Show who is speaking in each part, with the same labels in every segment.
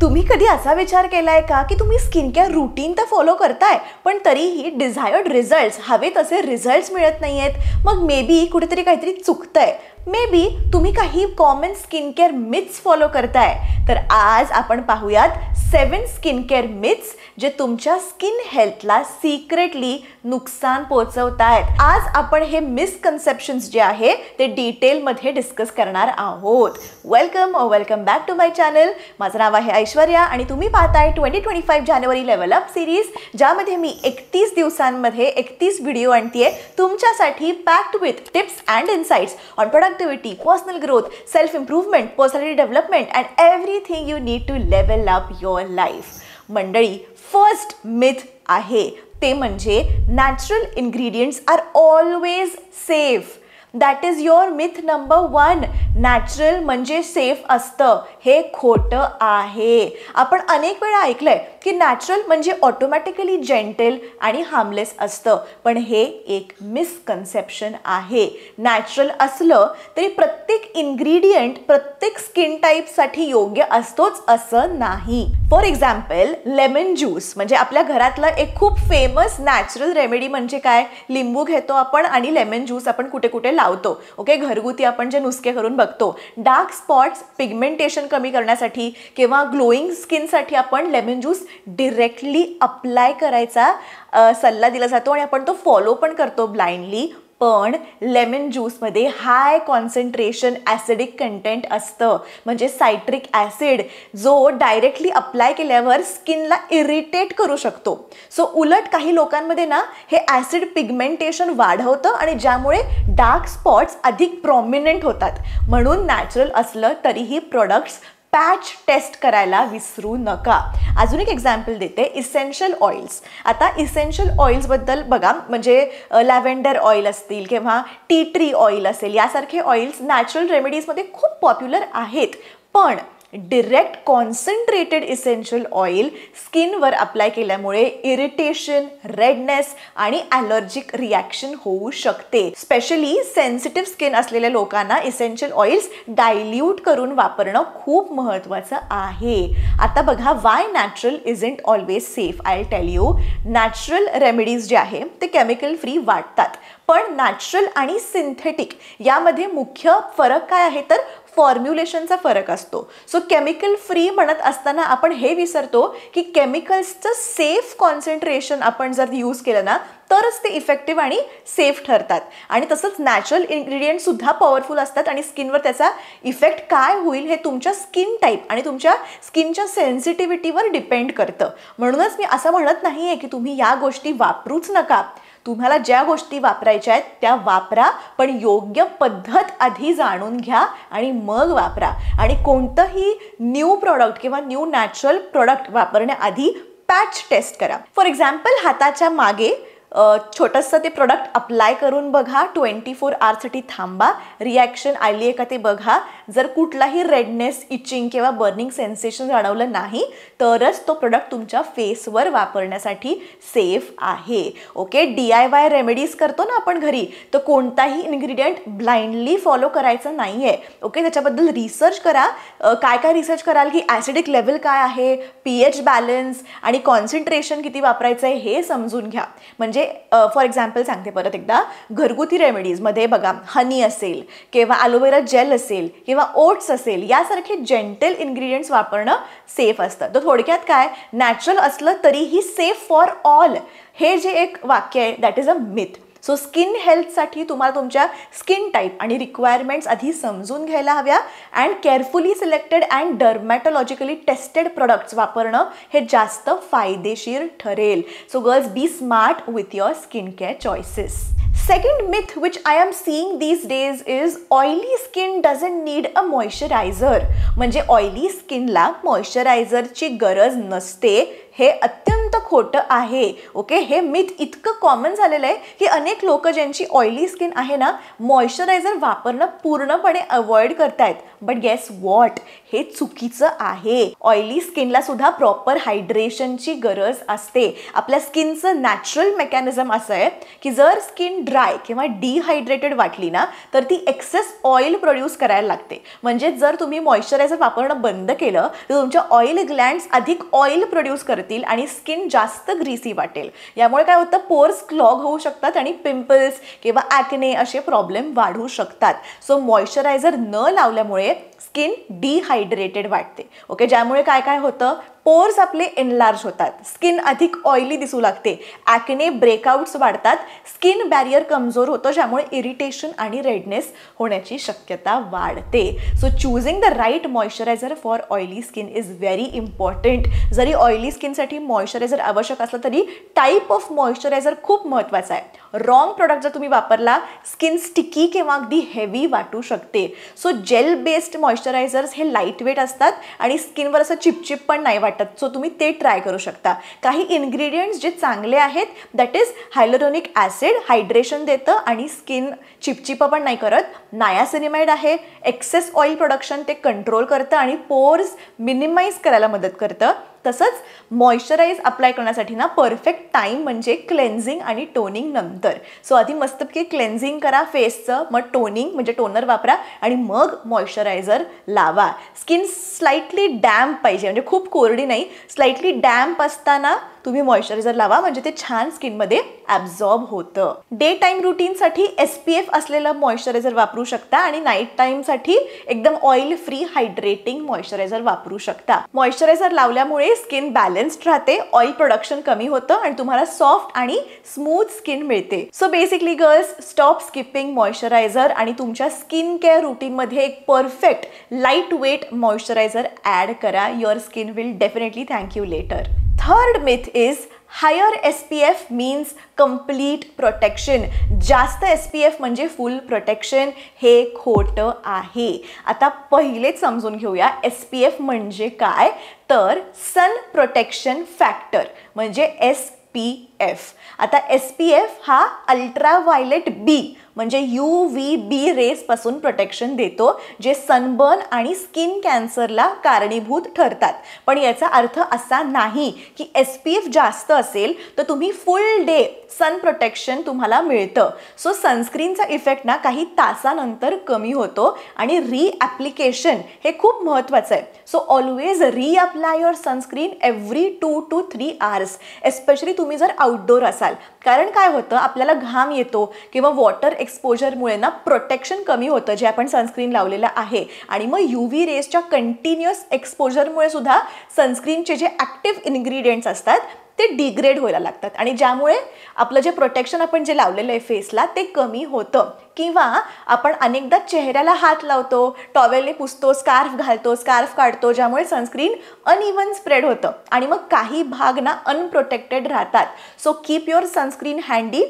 Speaker 1: तुम्ही कधी असा विचार केलाय का की तुम्ही स्किन केअर रूटीन तर फॉलो करताय पण तरीही डिझायर्ड रिझल्ट्स हवे तसे रिझल्ट्स मिळत नाहीयेत? मग मे बी कुठेतरी काहीतरी चुकतंय. मे बी तुम्ही काही common skin care myths follow करताय. तर आज आपण पाहूयात 7 स्किन केअर मिथ्स जे तुमच्या स्किन हेल्थला सिक्रेटली नुकसान पोहोचवतायत. आज आपण हे मिसकन्सेप्शन्स जे आहे ते डिटेलमध्ये डिस्कस करणार आहोत. Welcome back to my channel. माझं नाव आहे ऐश्वर्या आणि तुम्ही पाहताय 2025 जानेवारी लेवल अप सिरीज, ज्यामध्ये मी 31 दिवसांमध्ये 31 व्हिडिओ आणतेय तुमच्यासाठी, packed with tips and insights on productivity, personal growth, self improvement, personality development and everything you need to level up your life. मंडळी, फर्स्ट मिथ आहे ते म्हणजे natural ingredients are always safe. That is your myth number 1. Natural म्हणजे safe असतं, हे खोटं आहे. आपण अनेक वेळा ऐकलंय की नॅचरल म्हणजे ऑटोमॅटिकली जेंटल आणि हार्मलेस असतं, पण हे एक मिसकन्सेप्शन आहे. नॅचरल असलं तरी प्रत्येक इन्ग्रेडियंट प्रत्येक स्किन टाईपसाठी योग्य असतोच असं नाही. फॉर एक्झाम्पल, लेमन ज्यूस म्हणजे आपल्या घरातलं एक खूप फेमस नॅचरल रेमेडी म्हणजे काय? लिंबू घेतो आपण आणि लेमन ज्यूस आपण कुठे कुठे लावतो. ओके, घरगुती आपण जे नुस्खे करून बघतो. डार्क स्पॉट्स, पिगमेंटेशन कमी करण्यासाठी किंवा ग्लोईंग स्किनसाठी आपण लेमन ज्यूस डिरेक्टली अप्लाय करायचा सल्ला दिला जातो आणि आपण तो फॉलो पण करतो ब्लाइंडली. पण लेमन ज्यूसमध्ये हाय कॉन्सन्ट्रेशन ॲसिडिक कंटेंट असतं, म्हणजे सायट्रिक ॲसिड, जो डायरेक्टली अप्लाय केल्यावर स्किनला इरिटेट करू शकतो. सो उलट काही लोकांमध्ये ना हे ॲसिड पिगमेंटेशन वाढवतं आणि ज्यामुळे डार्क स्पॉट्स अधिक प्रॉमिनंट होतात. म्हणून नॅचरल असलं तरीही प्रोडक्ट्स पॅच टेस्ट करायला विसरू नका. अजून एक एक्झाम्पल देते, इसेन्शियल ऑइल्स. आता इसेन्शियल ऑइल्सबद्दल बघा, म्हणजे लॅव्हेंडर ऑइल असतील किंवा टी ट्री ऑइल असेल, यासारखे ऑइल्स नॅचरल रेमेडीजमध्ये खूप पॉप्युलर आहेत. पण डिरेक्ट कॉन्सन्ट्रेटेड इसेन्शियल ऑइल स्किनवर अप्लाय केल्यामुळे इरिटेशन, रेडनेस आणि ॲलर्जिक रिॲक्शन होऊ शकते. स्पेशली सेन्सिटिव्ह स्किन असलेल्या लोकांना इसेन्शियल ऑइल्स डायल्यूट करून वापरणं खूप महत्त्वाचं आहे. आता बघा, Y natural isn't always safe. I tell you. Natural remedies जे आहे ते केमिकल फ्री वाटतात, पण नॅचरल आणि सिंथेटिक यामध्ये मुख्य फरक काय आहे तर फॉर्म्युलेशनचा फरक असतो. सो केमिकल फ्री म्हणत असताना आपण हे विसरतो की केमिकल्सचं सेफ कॉन्सन्ट्रेशन आपण जर यूज केलं ना तरच ते इफेक्टिव्ह आणि सेफ ठरतात. आणि तसंच नॅचरल इन्ग्रेडियंट सुद्धा पॉवरफुल असतात आणि स्किनवर त्याचा इफेक्ट काय होईल हे तुमच्या स्किन टाईप आणि तुमच्या स्किनच्या सेन्सिटिव्हिटीवर डिपेंड करतं. म्हणूनच मी असं म्हणत नाही आहे की तुम्ही या गोष्टी वापरूच नका. तुम्हाला ज्या गोष्टी वापरायच्या आहेत त्या वापरा, पण योग्य पद्धत आधी जाणून घ्या आणि मग वापरा. आणि कोणतंही न्यू प्रॉडक्ट किंवा न्यू नॅचरल प्रॉडक्ट वापरण्याआधी पॅच टेस्ट करा. फॉर एक्झाम्पल, हाताच्या मागे छोटंसं ते प्रोडक्ट अप्लाय करून बघा, 24 आवर्ससाठी थांबा, रिॲक्शन आली आहे का ते बघा. जर कुठलाही रेडनेस, इचिंग किंवा बर्निंग सेन्सेशन जाणवलं नाही तरच तो प्रोडक्ट तुमच्या फेसवर वापरण्यासाठी सेफ आहे. ओके, DIY रेमेडीज करतो ना आपण घरी, तर कोणताही इन्ग्रेडियंट ब्लाइंडली फॉलो करायचं नाही आहे. ओके, त्याच्याबद्दल रिसर्च करा. काय काय रिसर्च कराल की ॲसिडिक लेवल काय आहे, pH बॅलन्स आणि कॉन्सन्ट्रेशन किती वापरायचं आहे हे समजून घ्या. म्हणजे फॉर एक्झाम्पल सांगते परत एकदा, घरगुती रेमेडीजमध्ये बघा, हनी असेल किंवा ॲलोवेरा जेल असेल किंवा ओट्स असेल, यासारखे जेंटल इन्ग्रेडियंट्स वापरणं सेफ असतं. तर थोडक्यात काय, नॅचरल असलं तरीही सेफ फॉर ऑल, हे जे एक वाक्य आहे that is a myth. So skin हेल्थसाठी तुम्हाला तुमच्या स्किन टाईप आणि रिक्वायरमेंट्स आधी समजून घ्यायला हव्या and carefully selected and dermatologically tested products वापरणं हे जास्त फायदेशीर ठरेल. So girls, be smart with your skin care choices. Second myth which I am seeing these days is oily skin doesn't need a moisturizer. म्हणजे oily स्किनला मॉइश्चरायझरची गरज नसते हे अत्यंत खोटं आहे. ओके, हे मिथ इतकं कॉमन झालेलं आहे की अनेक लोक ज्यांची ऑइली स्किन आहे ना, मॉइश्चरायझर वापरणं पूर्णपणे अवॉइड करतायत. बट गेस वॉट, हे चुकीचं आहे. ऑइली स्किनला सुद्धा प्रॉपर हायड्रेशनची गरज असते. आपल्या स्किनचं नॅचरल मेकॅनिझम असं आहे की जर स्किन ड्राय किंवा डिहायड्रेटेड वाटली ना, तर ती एक्सेस ऑइल प्रोड्यूस करायला लागते. म्हणजे जर तुम्ही मॉइश्चरायझर वापरणं बंद केलं तर तुमच्या ऑइल ग्लँड्स अधिक ऑइल प्रोड्यूस करतील आणि स्किन जास्त ग्रीसी वाटेल. यामुळे काय होतं, पोर्स क्लॉग होऊ शकतात आणि पिंपल्स किंवा ॲक्ने असे प्रॉब्लेम वाढू शकतात. सो मॉइश्चरायझर न लावल्यामुळे स्किन डिहायड्रेटेड वाटते. ओके, ज्यामुळे काय काय होतं, पोर्स आपले एनलार्ज होतात, स्किन अधिक ऑइली दिसू लागते, ॲक्ने ब्रेकआउट्स वाढतात, स्किन बॅरियर कमजोर होतं, ज्यामुळे इरिटेशन आणि रेडनेस होण्याची शक्यता वाढते. So choosing the right moisturizer for oily skin is very important. जरी ऑइली स्किनसाठी मॉइश्चरायझर आवश्यक असलं तरी टाईप ऑफ मॉइश्चरायझर खूप महत्त्वाचा आहे. रॉंग प्रोडक्ट जर तुम्ही वापरला, स्किन स्टिकी किंवा अगदी हेवी वाटू शकते. सो जेल बेस्ड मॉइश्चरायझर्स हे लाईट वेट असतात आणि स्किनवर असं चिपचिप पण नाही वाटत. सो तुम्ही ते ट्राय करू शकता. काही इन्ग्रेडियंट्स जे चांगले आहेत, दॅट इज हायलोरोनिक ॲसिड, हायड्रेशन देतं आणि स्किन चिपचिप पण नाही करत. नायासिनेमाइड आहे, एक्सेस ऑइल प्रोडक्शन ते कंट्रोल करतं आणि पोर्स मिनिमाइज करायला मदत करतं. तसंच मॉइश्चराइज अप्लाय करण्यासाठी ना परफेक्ट टाईम म्हणजे क्लेन्झिंग आणि टोनिंग नंतर. सो आधी मस्तपैकी क्लेन्झिंग करा फेसचं, मग टोनिंग म्हणजे टोनर वापरा आणि मग मॉइश्चरायझर लावा. स्किन स्लाइटली डॅम्प पाहिजे, म्हणजे खूप कोरडी नाही, स्लाइटली डॅम्प असताना तुम्ही मॉइश्चरायझर लावा, म्हणजे ते छान स्किनमध्ये ॲब्झॉर्ब होतं. डे टाईम रुटीनसाठी SPF असलेलं मॉइश्चरायझर वापरू शकता आणि नाईट टाईमसाठी एकदम ऑइल फ्री हायड्रेटिंग मॉइश्चरायझर वापरू शकता. मॉइश्चरायझर लावल्यामुळे स्किन बॅलन्स्ड राहते, ऑइल प्रोडक्शन कमी होतं आणि तुम्हाला सॉफ्ट आणि स्मूथ स्किन मिळते. So basically girls, stop skipping moisturiser आणि तुमच्या स्किन केअर रुटीनमध्ये एक perfect light weight moisturiser add करा. Your skin will definitely thank you later. Third myth is higher SPF means complete protection. जास्त SPF म्हणजे फुल protection. हे खोटं आहे. आता पहिलेच समजून घेऊया SPF म्हणजे काय. तर सन प्रोटेक्शन फॅक्टर म्हणजे SPF. आता SPF हा अल्ट्राव्हायलेट B म्हणजे UVB रेस पासून प्रोटेक्शन देतो, जे सनबर्न आणि स्किन कॅन्सरला कारणीभूत ठरतात. पण याचा अर्थ असा नाही की SPF जास्त असेल तर तुम्ही फुल डे सन प्रोटेक्शन तुम्हाला मिळतं. सो सनस्क्रीनचा इफेक्ट ना काही तासानंतर कमी होतो आणि रिॲप्लिकेशन हे खूप महत्त्वाचं आहे. So always reapply your sunscreen every 2 to 3 hours, especially तुम्ही जर आउटडोर असाल. कारण काय होतं, आपल्याला घाम येतो किंवा वॉटर एक्सपोजरमुळे ना प्रोटेक्शन कमी होतं जे आपण सनस्क्रीन लावलेलं आहे आणि मग UV रेसच्या कंटिन्युअस एक्सपोजरमुळे सुद्धा सनस्क्रीनचे जे ॲक्टिव्ह इन्ग्रेडियंट्स असतात ते डिग्रेड व्हायला लागतात आणि ज्यामुळे आपलं जे प्रोटेक्शन आपण जे लावलेलं आहे फेसला ते कमी होतं. किंवा आपण अनेकदा चेहऱ्याला हात लावतो, टॉवेलने पुसतो, स्कार्फ घालतो, स्कार्फ काढतो, ज्यामुळे सनस्क्रीन अनइवन स्प्रेड होतं आणि मग काही भाग ना अनप्रोटेक्टेड राहतात. So keep your sunscreen handy.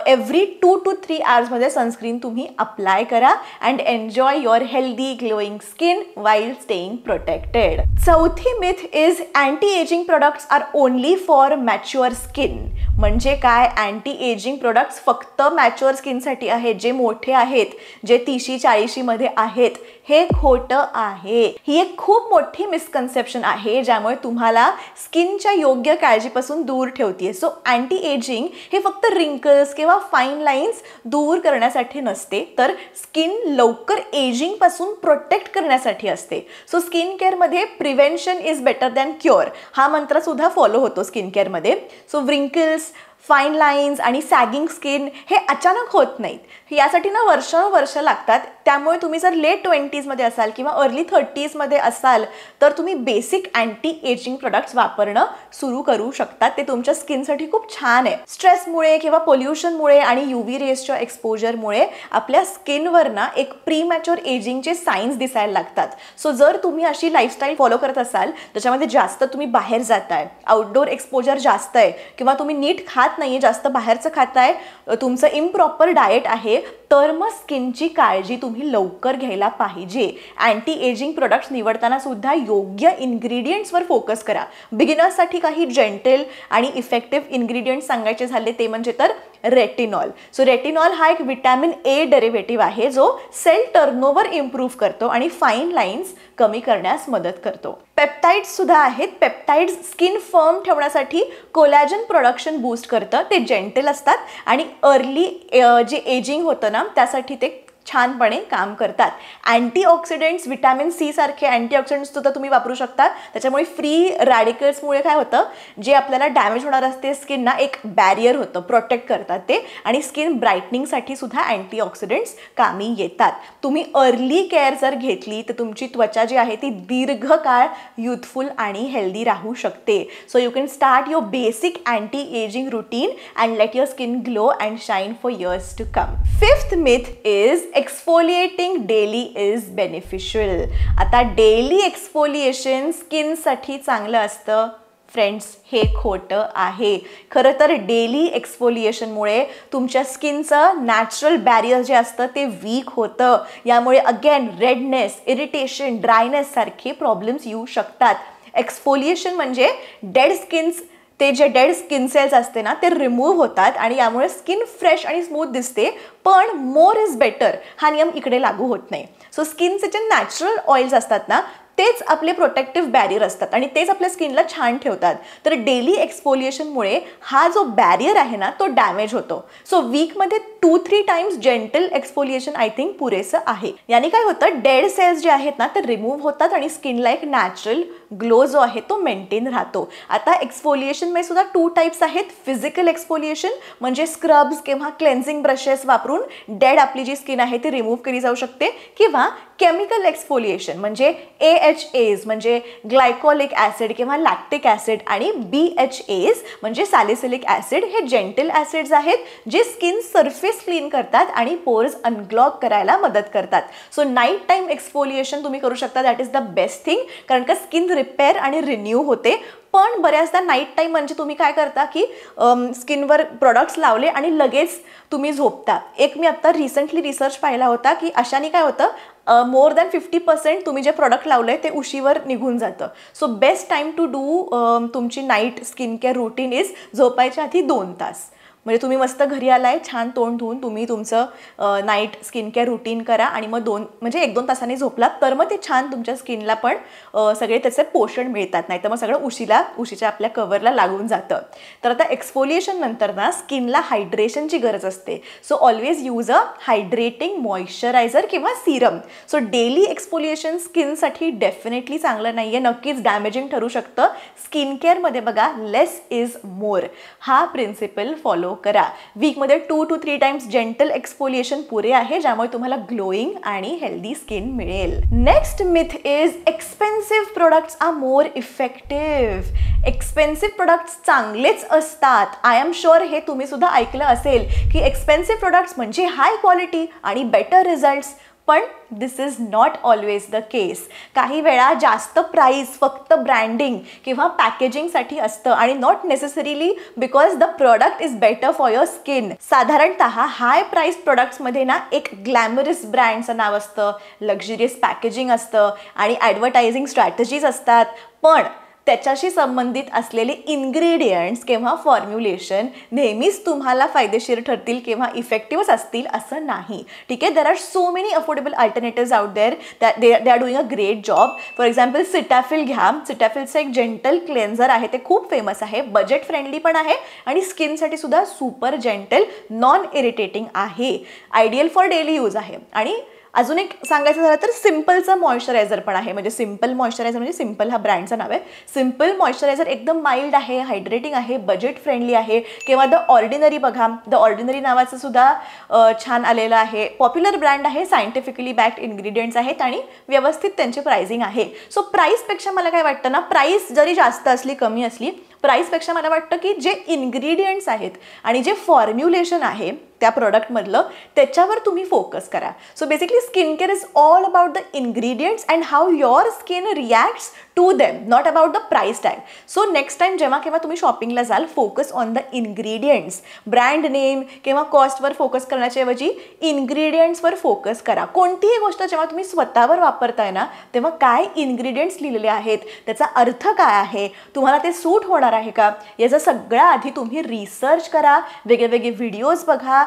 Speaker 1: Every 2 to 3 hours मध्ये सनस्क्रीन तुम्ही अप्लाय करा and enjoy your healthy glowing skin while staying protected. चौथी myth is anti ageing products are only for mature skin. म्हणजे काय, अँटी एजिंग प्रोडक्ट्स फक्त mature स्किनसाठी आहेत, जे मोठे आहेत, जे 30-40 मध्ये आहेत. हे खोटं आहे. ही एक खूप मोठी मिसकन्सेप्शन आहे ज्यामुळे तुम्हाला स्किनच्या योग्य काळजीपासून दूर ठेवते. सो अँटी एजिंग हे फक्त रिंकल्स किंवा फाईन लाईन्स दूर करण्यासाठी नसते, तर स्किन लवकर एजिंग पासून प्रोटेक्ट करण्यासाठी असते. सो स्किन केअरमध्ये prevention is better than cure हा मंत्र सुद्धा फॉलो होतो स्किन केअरमध्ये. सो रिंकल्स, फाईन लाईन्स आणि सॅगिंग स्किन हे अचानक होत नाहीत. यासाठी ना वर्ष लागतात. त्यामुळे तुम्ही जर लेट 20s मध्ये असाल किंवा अर्ली 30s मध्ये असाल तर तुम्ही बेसिक अँटी एजिंग प्रोडक्ट्स वापरणं सुरू करू शकता. ते तुमच्या स्किनसाठी खूप छान आहे. स्ट्रेसमुळे किंवा पोल्युशनमुळे आणि UV रेसच्या एक्सपोजरमुळे आपल्या स्किनवर ना एक प्रीमॅच्युअर एजिंगचे साईन्स दिसायला लागतात. सो जर तुम्ही अशी लाईफस्टाईल फॉलो करत असाल त्याच्यामध्ये जास्त तुम्ही बाहेर जाताय, आउटडोर एक्सपोजर जास्त आहे किंवा तुम्ही नीट खात नाहीये, जास्त बाहेरचं खाताय, तुमचं इम्प्रॉपर डाएट आहे, तर मग स्किनची काळजी तुम्ही लवकर घ्यायला पाहिजे. अँटी एजिंग प्रोडक्ट्स निवडताना सुद्धा योग्य इन्ग्रेडियंट्सवर फोकस करा. बिगिनर्ससाठी काही जेंटल आणि इफेक्टिव्ह इन्ग्रेडियंट्स सांगायचे झाले ते म्हणजे तर रेटिनॉल. सो रेटिनॉल हा एक विटॅमिन ए डेरिव्हेटिव्ह आहे जो सेल टर्नओव्हर इम्प्रूव्ह करतो आणि फाईन लाईन्स कमी करण्यास मदत करतो. पेप्टाइड्स सुद्धा आहेत. पेप्टाइड्स स्किन फर्म ठेवण्यासाठी कोलॅजन प्रोडक्शन बूस्ट करतं. ते जेंटल असतात आणि अर्ली जे एजिंग होतं ना त्यासाठी ते छानपणे काम करतात. अँटीऑक्सिडंट्स विटॅमिन सी सारखे अँटीऑक्सिडंट्स सुद्धा तुम्ही वापरू शकता. त्याच्यामुळे फ्री रॅडिकल्समुळे काय होतं, जे आपल्याला डॅमेज होणार असते स्किनना एक बॅरियर होतं, प्रोटेक्ट करतात ते. आणि स्किन ब्राईटनिंगसाठी सुद्धा अँटीऑक्सिडंट्स कामी येतात. तुम्ही अर्ली केअर जर घेतली तर तुमची त्वचा जी आहे ती दीर्घकाळ युथफुल आणि हेल्दी राहू शकते. So you can start your basic anti ageing routine and let your skin glow and shine for years to come. Fifth myth is exfoliating daily is beneficial. आता डेली एक्सफोलिएशन स्किनसाठी चांगलं असतं. Friends, हे खोटं आहे. खरं तर डेली एक्सफोलिएशनमुळे तुमच्या स्किनचं नॅचरल बॅरियर जे असतं ते वीक होतं. यामुळे अगेन रेडनेस, इरिटेशन, ड्रायनेस सारखे प्रॉब्लेम्स येऊ शकतात. एक्सफोलिएशन म्हणजे डेड स्किन्स, ते जे डेड स्किन सेल्स असते ना ते रिमूव्ह होतात आणि यामुळे स्किन फ्रेश आणि स्मूथ दिसते. पण मोर इज बेटर हा नियम इकडे लागू होत नाही. सो स्किनचे जे नॅचरल ऑइल्स असतात ना तेच आपले प्रोटेक्टिव्ह बॅरियर असतात आणि तेच आपल्या स्किनला छान ठेवतात. तर डेली एक्सफोलिएशनमुळे हा जो बॅरियर आहे ना तो डॅमेज होतो. सो वीकमध्ये 2-3 times gentle exfoliation I think पुरेसं आहे. याने काय होतं, डेड सेल्स जे आहेत ना ते रिमूव्ह होतात आणि स्किनला एक नॅचरल ग्लो जो आहे तो मेंटेन राहतो. आता एक्सफोलिएशनमध्ये सुद्धा 2 टाइप्स आहेत. फिजिकल एक्सफोलिएशन म्हणजे स्क्रब्स किंवा क्लेन्झिंग ब्रशेस वापरून डेड आपली जी स्किन आहे ती रिमूव्ह केली जाऊ शकते. किंवा केमिकल एक्सफोलिएशन म्हणजे AHAs म्हणजे ग्लायकोलिक ॲसिड किंवा लॅक्टिक ॲसिड आणि BHAs म्हणजे सॅलिसिलिक ॲसिड. हे जेंटल ॲसिड्स आहेत जे स्किन सरफेस क्लीन करतात आणि पोर्स अनक्लॉग करायला मदत करतात. सो नाईट टाइम एक्सफोलिएशन तुम्ही करू शकता. That is the best thing, कारण का स्किन रिपेअर आणि रिन्यू होते. पण बऱ्याचदा नाईट टाईम म्हणजे तुम्ही काय करता की स्किनवर प्रोडक्ट्स लावले आणि लगेच तुम्ही झोपता. एक मी आत्ता रिसेंटली रिसर्च पाहिला होता की अशाने काय होतं, मोर दॅन 50% तुम्ही जे प्रोडक्ट लावलं आहे ते उशीवर निघून जातं. So best time to do तुमची night skin care routine is झोपायच्या आधी 2 तास. म्हणजे तुम्ही मस्त घरी आलाय, छान तोंड धुवून तुम्ही तुमचं नाईट स्किन केअर रुटीन करा आणि मग 1-2 तासांनी झोपलात तर मग ते छान तुमच्या स्किनला पण सगळे त्याचे पोषण मिळतात. नाही तर मग सगळं उशीच्या आपल्या कव्हरला लागून जातं. तर आता एक्सफोलिएशन नंतर ना स्किनला हायड्रेशनची गरज असते. So always use a hydrating moisturiser किंवा सिरम. सो डेली एक्सफोलिएशन स्किनसाठी डेफिनेटली चांगलं नाही आहे, नक्कीच डॅमेजिंग ठरू शकतं. स्किन केअरमध्ये बघा, लेस इज मोर हा प्रिन्सिपल फॉलो करा. वीकमध्ये 2 to 3 टाइम्स जेंटल एक्सफोलिएशन पुरे आहे, ज्यामुळे तुम्हाला ग्लोईंग आणि हेल्दी स्किन मिळेल. Next myth is expensive products are more effective. Expensive products चांगलेच असतात. आय एम शुअर हे तुम्ही सुद्धा ऐकलं असेल की एक्सपेन्सिव्ह प्रोडक्ट्स म्हणजे हाय क्वालिटी आणि बेटर रिझल्ट्स. पण दिस इज नॉट ऑलवेज द केस. काही वेळा जास्त प्राईस फक्त ब्रँडिंग किंवा पॅकेजिंगसाठी असतं आणि not necessarily because the product is better for your skin. साधारणतः हाय प्राईस प्रोडक्ट्समध्ये ना एक ग्लॅमरस ब्रँडचं नाव असतं, लक्झरियस पॅकेजिंग असतं आणि ॲडव्हर्टायझिंग स्ट्रॅटेजीज असतात. पण त्याच्याशी संबंधित असलेले इन्ग्रेडियंट्स किंवा फॉर्म्युलेशन नेहमीच तुम्हाला फायदेशीर ठरतील किंवा इफेक्टिव्हच असतील असं नाही. ठीक आहे, there are so many affordable alternatives out there that they are doing a great job. For example Cetaphil घ्या. सिटॅफिलचं एक जेंटल क्लेन्झर आहे, ते खूप फेमस आहे, बजेट फ्रेंडली पण आहे आणि स्किनसाठी सुद्धा सुपर जेंटल, नॉन इरिटेटिंग आहे, आयडियल फॉर डेली यूज आहे. आणि अजून एक सांगायचं झालं तर सिम्पलचं मॉइश्चरायझर पण आहे. म्हणजे सिम्पल मॉइश्चरायझर म्हणजे सिम्पल हा ब्रँडचं नाव आहे. सिम्पल मॉइश्चरायझर एकदम माइल्ड आहे, हायड्रेटिंग आहे, बजेट फ्रेंडली आहे. किंवा द ऑर्डिनरी बघा, द ऑर्डिनरी नावाचं सुद्धा छान आलेलं आहे, पॉप्युलर ब्रँड आहे, सायंटिफिकली बॅक्ड इन्ग्रेडियंट्स आहेत आणि व्यवस्थित त्यांची प्राइसिंग आहे. सो प्राईसपेक्षा मला काय वाटतं ना, प्राईस जरी जास्त असली कमी असली, प्राईसपेक्षा मला वाटतं की जे इन्ग्रेडियंट्स आहेत आणि जे फॉर्म्युलेशन आहे त्या प्रोडक्टमधलं त्याच्यावर तुम्ही फोकस करा. So basically skin care is all about the ingredients and how your skin reacts to them, not about the price tag. So next time जेव्हा केव्हा तुम्ही शॉपिंगला जाल, focus on the ingredients. Brand name किंवा कॉस्टवर focus करण्याच्या ऐवजी इन्ग्रेडियंट्सवर focus करा. कोणतीही गोष्ट जेव्हा तुम्ही स्वतःवर वापरताय ना, तेव्हा काय इन्ग्रेडियंट्स लिहिलेले आहेत, त्याचा अर्थ काय आहे, तुम्हाला ते सूट होणार आहे का, याचा सगळ्या आधी तुम्ही रिसर्च करा. वेगवेगळे व्हिडिओज बघा,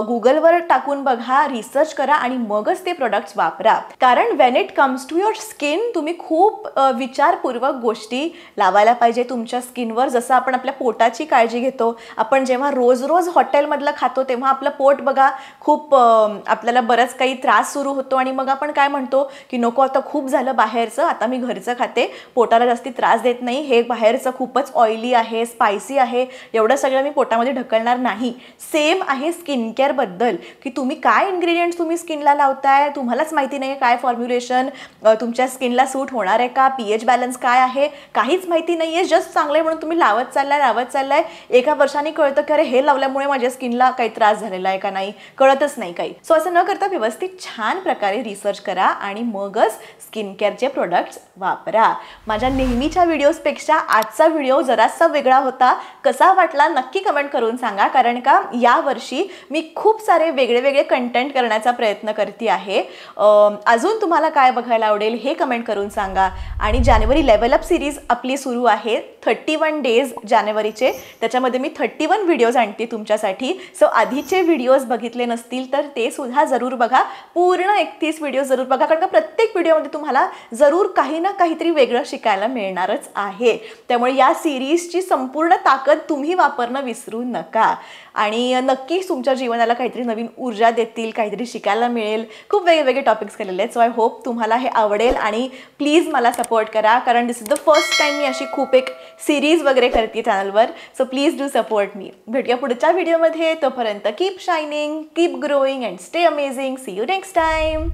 Speaker 1: गुगलवर टाकून बघा, रिसर्च करा आणि मगच ते प्रोडक्ट्स वापरा. कारण when it comes to your skin, तुम्ही खूप विचारपूर्वक गोष्टी लावायला पाहिजे तुमच्या स्किनवर. जसं आपण आपल्या पोटाची काळजी घेतो, आपण जेव्हा रोज रोज हॉटेलमधलं खातो तेव्हा आपलं पोट बघा खूप आपल्याला बरंच काही त्रास सुरू होतो आणि मग आपण काय म्हणतो की नको आता खूप झालं बाहेरचं, आता मी घरचं खाते, पोटाला जास्ती त्रास देत नाही, हे बाहेरचं खूपच ऑइली आहे, स्पायसी आहे, एवढं सगळं मी पोटामध्ये ढकलणार नाही. सेम आहे स्किन केअरबद्दल, की तुम्ही काय इन्ग्रेडियंट्स तुम्ही स्किनला लावताय, तुम्हालाच माहिती नाही काय फॉर्म्युलेशन तुमच्या स्किनला सूट होणार आहे का, पीएच बॅलन्स काय आहे, काहीच माहिती नाही आहे. जस्ट चांगलं आहे म्हणून तुम्ही लावत चाललाय. एका वर्षाने कळतं की अरे हे लावल्यामुळे माझ्या स्किनला काही त्रास झालेला आहे का नाही, कळतच नाही काही. सो असं न करता व्यवस्थित छान प्रकारे रिसर्च करा आणि मगच स्किन केअरचे प्रोडक्ट्स वापरा. माझ्या नेहमीच्या व्हिडिओजपेक्षा आजचा व्हिडिओ जरासा वेगळा होता. कसा वाटला नक्की कमेंट करून सांगा, कारण का यावर्षी मी खूप सारे वेगळे कंटेंट करण्याचा प्रयत्न करते आहे. अजून तुम्हाला काय बघायला आवडेल हे कमेंट करून सांगा. आणि जानेवारी लेवल अप सिरीज आपली सुरू आहे, 31 डेज जानेवारीचे. त्याच्यामध्ये मी 31 व्हिडिओज आणते तुमच्यासाठी. सो आधीचे व्हिडिओज बघितले नसतील तर ते सुद्धा जरूर बघा, पूर्ण 31 व्हिडिओ जरूर बघा, कारण का प्रत्येक व्हिडिओमध्ये तुम्हाला जरूर काही ना काहीतरी वेगळं शिकायला मिळणारच आहे. त्यामुळे या सिरीजची संपूर्ण ताकद तुम्ही वापरणं विसरू नका आणि नक्कीच तुमच्या जीवनाला काहीतरी नवीन ऊर्जा देतील, काहीतरी शिकायला मिळेल. खूप वेगवेगळे टॉपिक्स केलेले आहेत. सो आय होप तुम्हाला हे आवडेल आणि प्लीज मला सपोर्ट करा, कारण this is the first time मी अशी खूप एक सिरीज वगैरे करते चॅनलवर. So please do support me. भेटूया पुढच्या व्हिडिओमध्ये. तोपर्यंत keep shining, keep growing and stay amazing. See you next time.